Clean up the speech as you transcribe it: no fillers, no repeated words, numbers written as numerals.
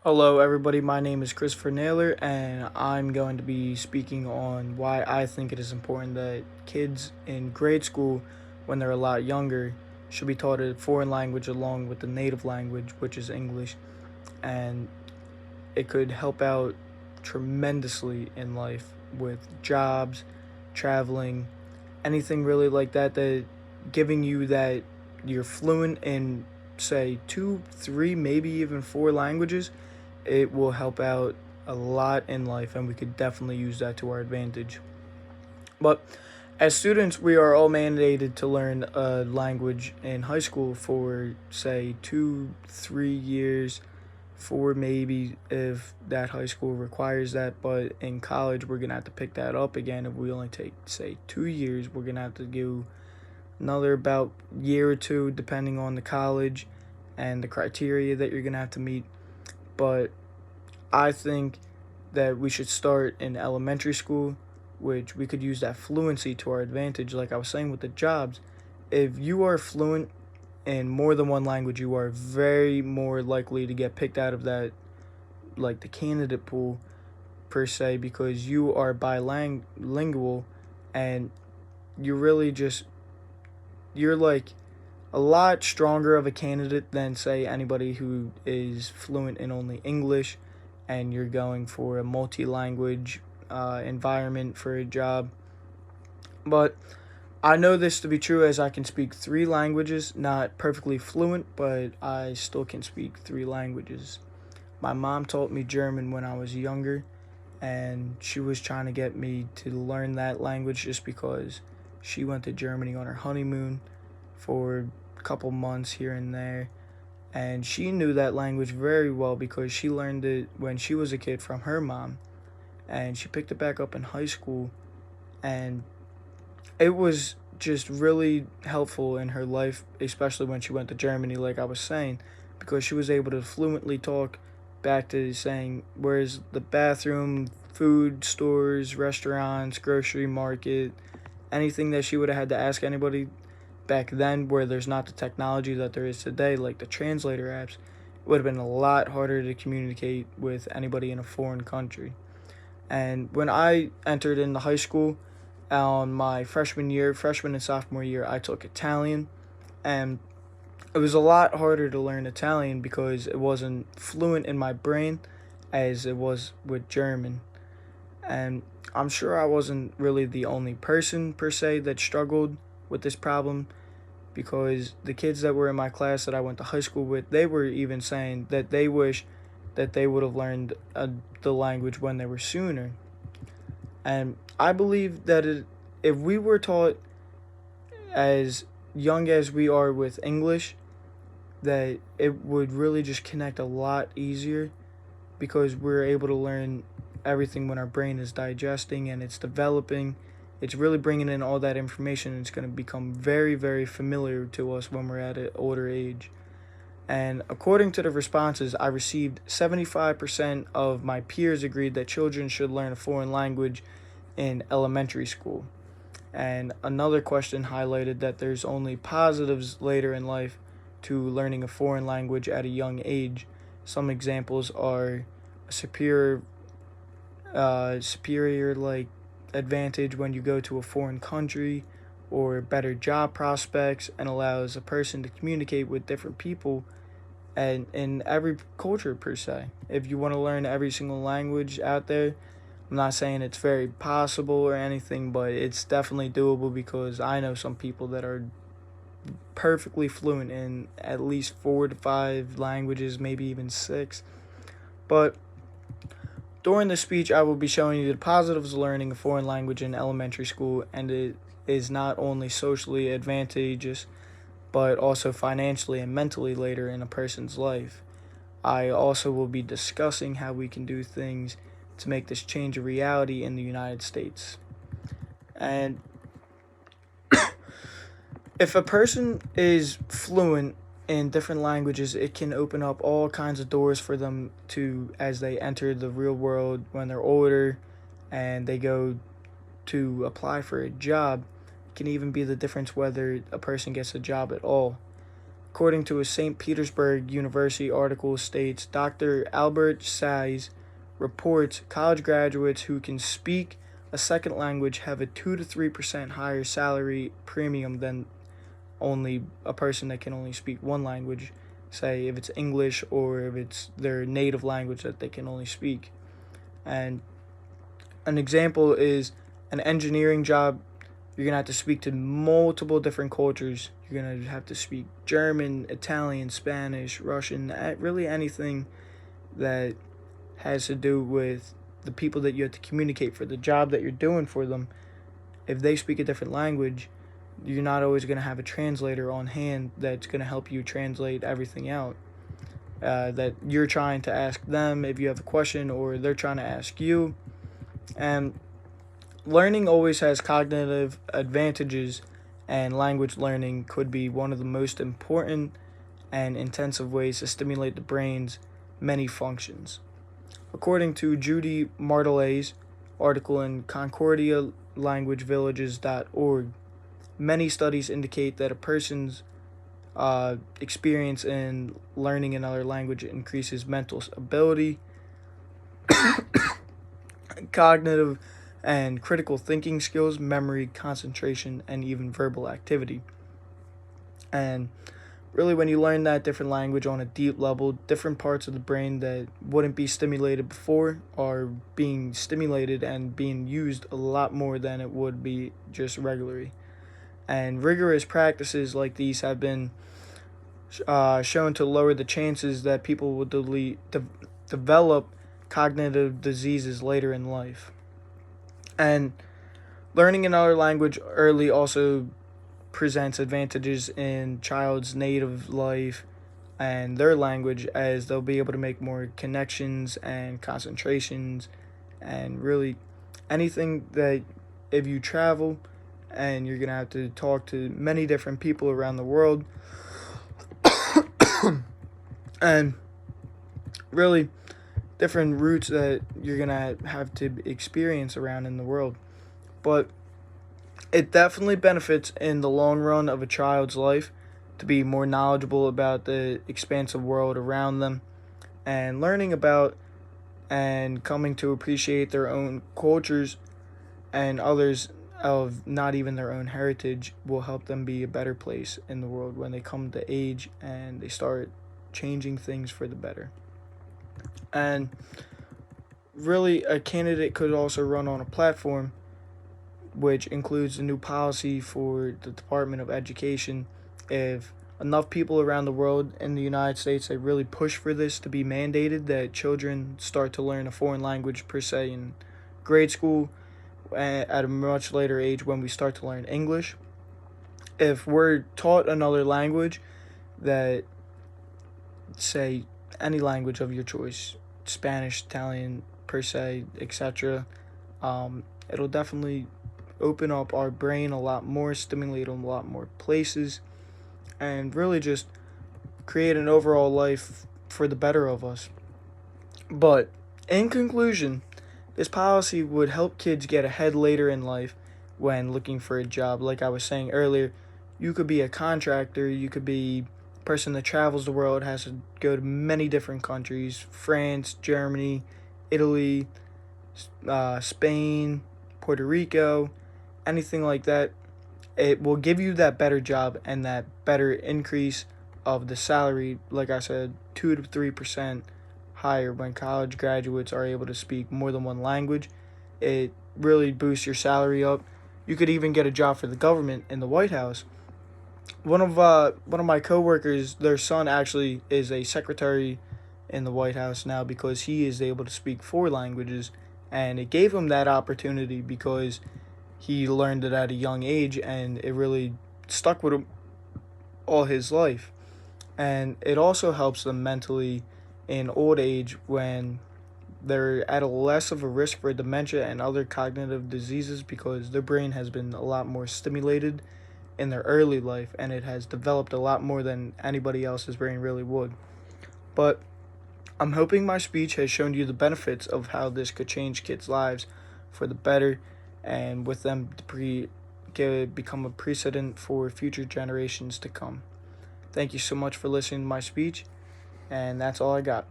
Hello, everybody. My name is Christopher Naylor, and I'm going to be speaking on why I think it is important that kids in grade school, when they're a lot younger, should be taught a foreign language along with the native language, which is English. And it could help out tremendously in life with jobs, traveling, anything really like that, that giving you that you're fluent in, say, two, three, maybe even four languages. It will help out a lot in life, and we could definitely use that to our advantage. But as students, we are all mandated to learn a language in high school for, say, 2, 3 years, four maybe if that high school requires that. But in college, we're going to have to pick that up again. If we only take, say, 2 years, we're going to have to do another about year or two, depending on the college and the criteria that you're going to have to meet. But I think that we should start in elementary school, which we could use that fluency to our advantage. Like I was saying with the jobs, if you are fluent in more than one language, you are very more likely to get picked out of that, like the candidate pool per se, because you are bilingual, and you really just, you're like a lot stronger of a candidate than, say, anybody who is fluent in only English, and you're going for a multi-language environment for a job. But I know this to be true, as I can speak three languages, not perfectly fluent, but I still can speak three languages. My mom taught me German when I was younger, and she was trying to get me to learn that language just because she went to Germany on her honeymoon for a couple months here and there. And she knew that language very well because she learned it when she was a kid from her mom. And she picked it back up in high school. And it was just really helpful in her life, especially when she went to Germany, like I was saying, because she was able to fluently talk back to saying where's the bathroom, food stores, restaurants, grocery market, anything that she would have had to ask anybody back then, where there's not the technology that there is today, like the translator apps. It would have been a lot harder to communicate with anybody in a foreign country. And when I entered into high school, on my freshman and sophomore year, I took Italian, and it was a lot harder to learn Italian because it wasn't fluent in my brain as it was with German. And I'm sure I wasn't really the only person per se that struggled with this problem, because the kids that were in my class that I went to high school with, they were even saying that they wish that they would have learned the language when they were sooner. And I believe that if we were taught as young as we are with English, that it would really just connect a lot easier, because we're able to learn everything when our brain is digesting and it's developing. It's really bringing in all that information, and it's going to become very, very familiar to us when we're at an older age. And according to the responses I received, 75% of my peers agreed that children should learn a foreign language in elementary school. And another question highlighted that there's only positives later in life to learning a foreign language at a young age. Some examples are a superior like advantage when you go to a foreign country, or better job prospects, and allows a person to communicate with different people and in every culture per se. If you want to learn every single language out there, I'm not saying it's very possible or anything, but it's definitely doable, because I know some people that are perfectly fluent in at least 4 to 5 languages, maybe even six. But during this speech, I will be showing you the positives of learning a foreign language in elementary school, and it is not only socially advantageous, but also financially and mentally later in a person's life. I also will be discussing how we can do things to make this change a reality in the United States. And if a person is fluent in different languages, it can open up all kinds of doors for them to, as they enter the real world when they're older and they go to apply for a job. It can even be the difference whether a person gets a job at all. According to a St. Petersburg University article states, Dr. Albert Sais reports college graduates who can speak a second language have a 2 to 3% higher salary premium than only a person that can only speak one language, say if it's English or if it's their native language that they can only speak. And an example is an engineering job. You're going to have to speak to multiple different cultures. You're going to have to speak German, Italian, Spanish, Russian, really anything that has to do with the people that you have to communicate for the job that you're doing for them. If they speak a different language, you're not always going to have a translator on hand that's going to help you translate everything out that you're trying to ask them if you have a question, or they're trying to ask you. And learning always has cognitive advantages, and language learning could be one of the most important and intensive ways to stimulate the brain's many functions. According to Judy Martelet's article in ConcordiaLanguageVillages.org, many studies indicate that a person's experience in learning another language increases mental ability, cognitive and critical thinking skills, memory, concentration, and even verbal activity. And really, when you learn that different language on a deep level, different parts of the brain that wouldn't be stimulated before are being stimulated and being used a lot more than it would be just regularly. And rigorous practices like these have been shown to lower the chances that people will develop cognitive diseases later in life. And learning another language early also presents advantages in child's native life and their language, as they'll be able to make more connections and concentrations, and really anything that, if you travel and you're going to have to talk to many different people around the world, and really different routes that you're going to have to experience around in the world. But it definitely benefits in the long run of a child's life to be more knowledgeable about the expansive world around them, and learning about and coming to appreciate their own cultures and others of not even their own heritage will help them be a better place in the world when they come to age and they start changing things for the better. And really, a candidate could also run on a platform which includes a new policy for the Department of Education. If enough people around the world in the United States, they really push for this to be mandated, that children start to learn a foreign language per se in grade school at a much later age when we start to learn English. If we're taught another language, that, say, any language of your choice, Spanish, Italian, per se, etc., it'll definitely open up our brain a lot more, stimulate a lot more places, and really just create an overall life for the better of us. But in conclusion, this policy would help kids get ahead later in life when looking for a job. Like I was saying earlier, you could be a contractor, you could be a person that travels the world, has to go to many different countries, France, Germany, Italy, Spain, Puerto Rico, anything like that. It will give you that better job and that better increase of the salary, like I said, 2 to 3% higher when college graduates are able to speak more than one language. It really boosts your salary up. You could even get a job for the government in the White House. One of my coworkers, their son actually is a secretary in the White House now because he is able to speak 4 languages, and it gave him that opportunity because he learned it at a young age, and it really stuck with him all his life. And it also helps them mentally in old age when they're at a less of a risk for dementia and other cognitive diseases, because their brain has been a lot more stimulated in their early life, and it has developed a lot more than anybody else's brain really would. But I'm hoping my speech has shown you the benefits of how this could change kids' lives for the better, and with them to become a precedent for future generations to come. Thank you so much for listening to my speech, and that's all I got.